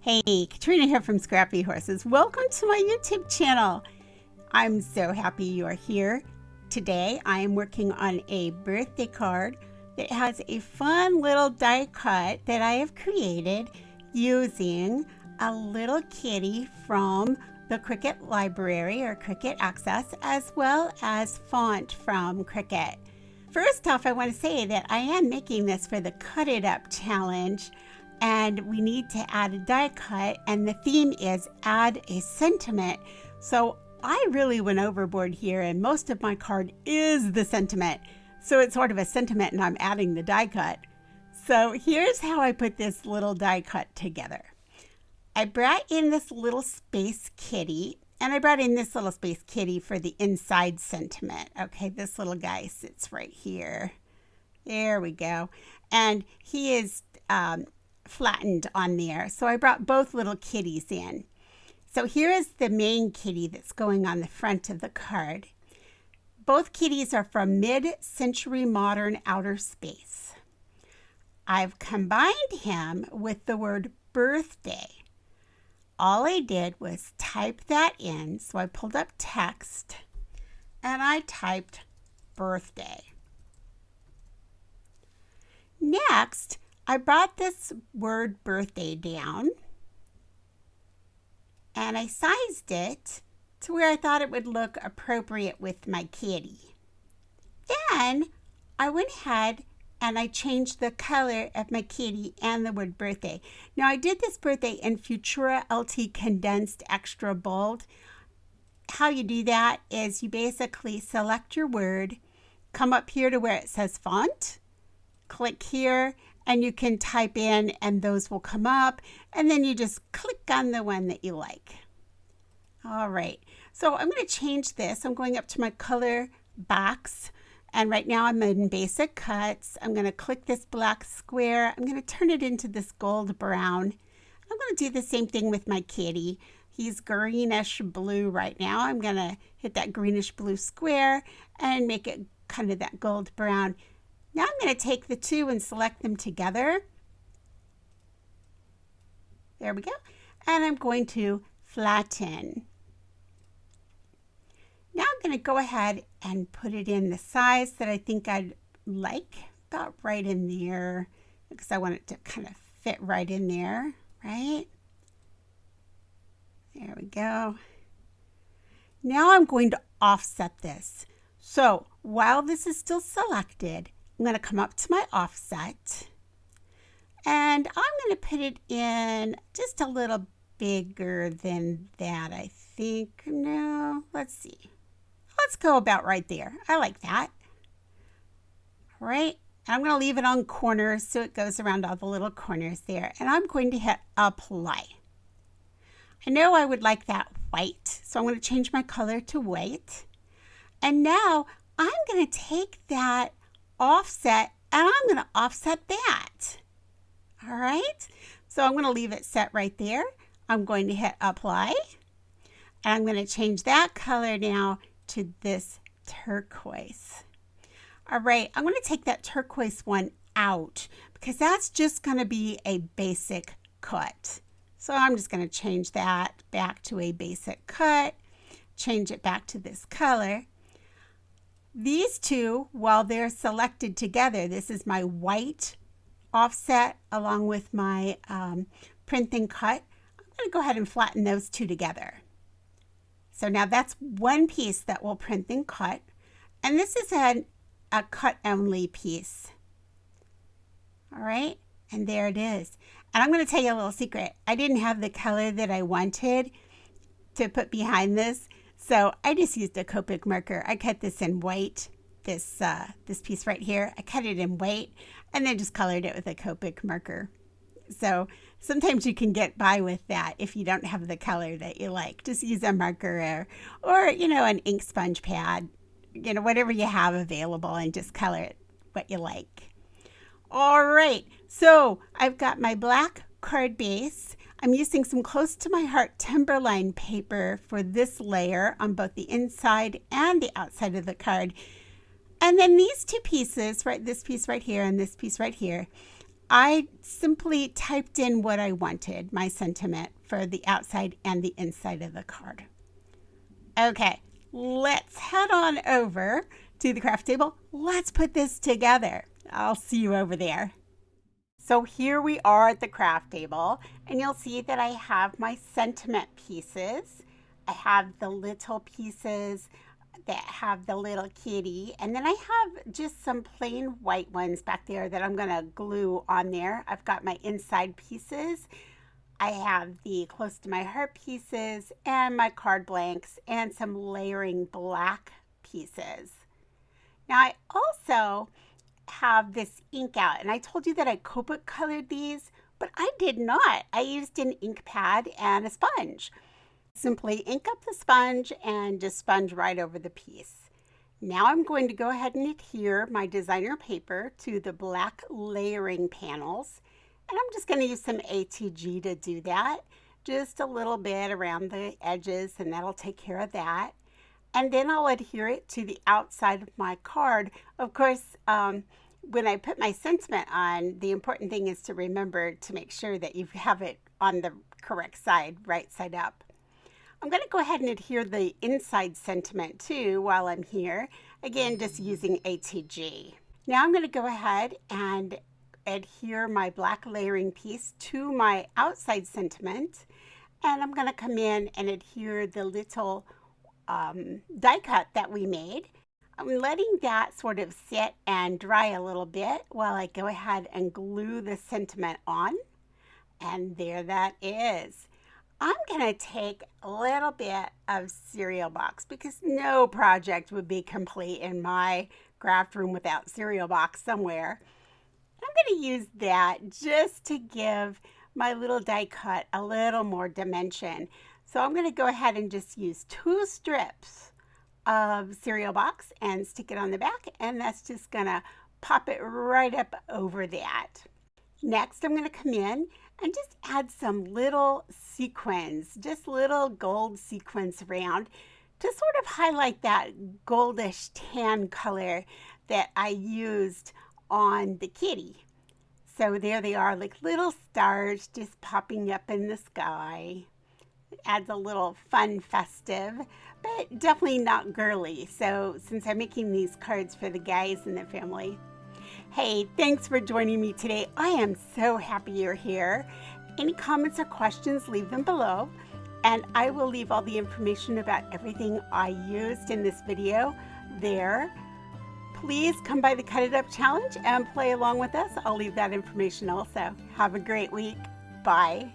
Hey, Katrina here from Scrappy Horses. Welcome to my YouTube channel. I'm so happy you are here. Today I am working on a birthday card that has a fun little die cut that I have created using a little kitty from the Cricut library or Cricut Access, as well as font from Cricut. First off, I want to say that I am making this for the Cut It Up challenge, and we need to add a die cut, and the theme is add a sentiment. So I really went overboard here, and most of my card is the sentiment. So it's sort of a sentiment, and I'm adding the die cut. So here's how I put this little die cut together. I brought in this little space kitty, and I brought in this little space kitty for the inside sentiment. Okay, this little guy sits right here. There we go. And he is flattened on there. So I brought both little kitties in. So here is the main kitty that's going on the front of the card. Both kitties are from mid-century modern outer space. I've combined him with the word birthday. All I did was type that in. So I pulled up text and I typed birthday. Next, I brought this word birthday down and I sized it to where I thought it would look appropriate with my kitty. Then I went ahead and I changed the color of my kitty and the word birthday. Now I did this birthday in Futura LT Condensed Extra Bold. How you do that is you basically select your word, come up here to where it says font, click here, and you can type in and those will come up, and then you just click on the one that you like. All right, so I'm going to change this. I'm going up to my color box, and right now I'm in basic cuts. I'm going to click this black square. I'm going to turn it into this gold brown. I'm going to do the same thing with my kitty. He's greenish blue right now. I'm going to hit that greenish blue square and make it kind of that gold brown. Now I'm going to take the two and select them together. There we go. And I'm going to flatten. Now I'm going to go ahead and put it in the size that I think I'd like, about right in there, because I want it to kind of fit right in there, right? There we go. Now I'm going to offset this. So while this is still selected, I'm going to come up to my offset and I'm going to put it in just a little bigger than that, I think. No, let's see. Let's go about right there. I like that. All right. And I'm going to leave it on corners so it goes around all the little corners there. And I'm going to hit apply. I know I would like that white, so I'm going to change my color to white. And now I'm going to take that offset and I'm going to offset that. All right, so I'm going to leave it set right there. I'm going to hit apply and I'm going to change that color now to this turquoise. All right, I'm going to take that turquoise one out because that's just going to be a basic cut. So I'm just going to change that back to a basic cut, change it back to this color. These two, while they're selected together, this is my white offset along with my print and cut. I'm going to go ahead and flatten those two together. So now that's one piece that will print and cut. And this is a cut only piece. All right, and there it is. And I'm going to tell you a little secret. I didn't have the color that I wanted to put behind this. So I just used a Copic marker. I cut this in white, this piece right here. I cut it in white and then just colored it with a Copic marker. So sometimes you can get by with that if you don't have the color that you like. Just use a marker or you know, an ink sponge pad, you know, whatever you have available, and just color it what you like. All right, so I've got my black card base. I'm using some close to my heart Timberline paper for this layer on both the inside and the outside of the card. And then these two pieces, right, this piece right here and this piece right here, I simply typed in what I wanted, my sentiment for the outside and the inside of the card. Okay, let's head on over to the craft table. Let's put this together. I'll see you over there. So here we are at the craft table, and you'll see that I have my sentiment pieces. I have the little pieces that have the little kitty, and then I have just some plain white ones back there that I'm going to glue on there. I've got my inside pieces. I have the close to my heart pieces and my card blanks and some layering black pieces. Now I also have this ink out, and I told you that I Copic colored these, but I did not. I used an ink pad and a sponge. Simply ink up the sponge and just sponge right over the piece. Now I'm going to go ahead and adhere my designer paper to the black layering panels, and I'm just going to use some ATG to do that. Just a little bit around the edges, and that'll take care of that. And then I'll adhere it to the outside of my card. Of course, when I put my sentiment on, the important thing is to remember to make sure that you have it on the correct side, right side up. I'm going to go ahead and adhere the inside sentiment too while I'm here. Again, just using ATG. Now I'm going to go ahead and adhere my black layering piece to my outside sentiment. And I'm going to come in and adhere the little die cut that we made. I'm letting that sort of sit and dry a little bit while I go ahead and glue the sentiment on. And there that is. I'm going to take a little bit of cereal box because no project would be complete in my craft room without cereal box somewhere. I'm going to use that just to give my little die cut a little more dimension. So I'm going to go ahead and just use 2 strips of cereal box and stick it on the back, and that's just going to pop it right up over that. Next, I'm going to come in and just add some little sequins, just little gold sequins around to sort of highlight that goldish tan color that I used on the kitty. So there they are, like little stars just popping up in the sky. It adds a little fun, festive, but definitely not girly. So since I'm making these cards for the guys in the family. Hey, thanks for joining me today. I am so happy you're here. Any comments or questions, leave them below. And I will leave all the information about everything I used in this video there. Please come by the Cut It Up Challenge and play along with us. I'll leave that information also. Have a great week. Bye.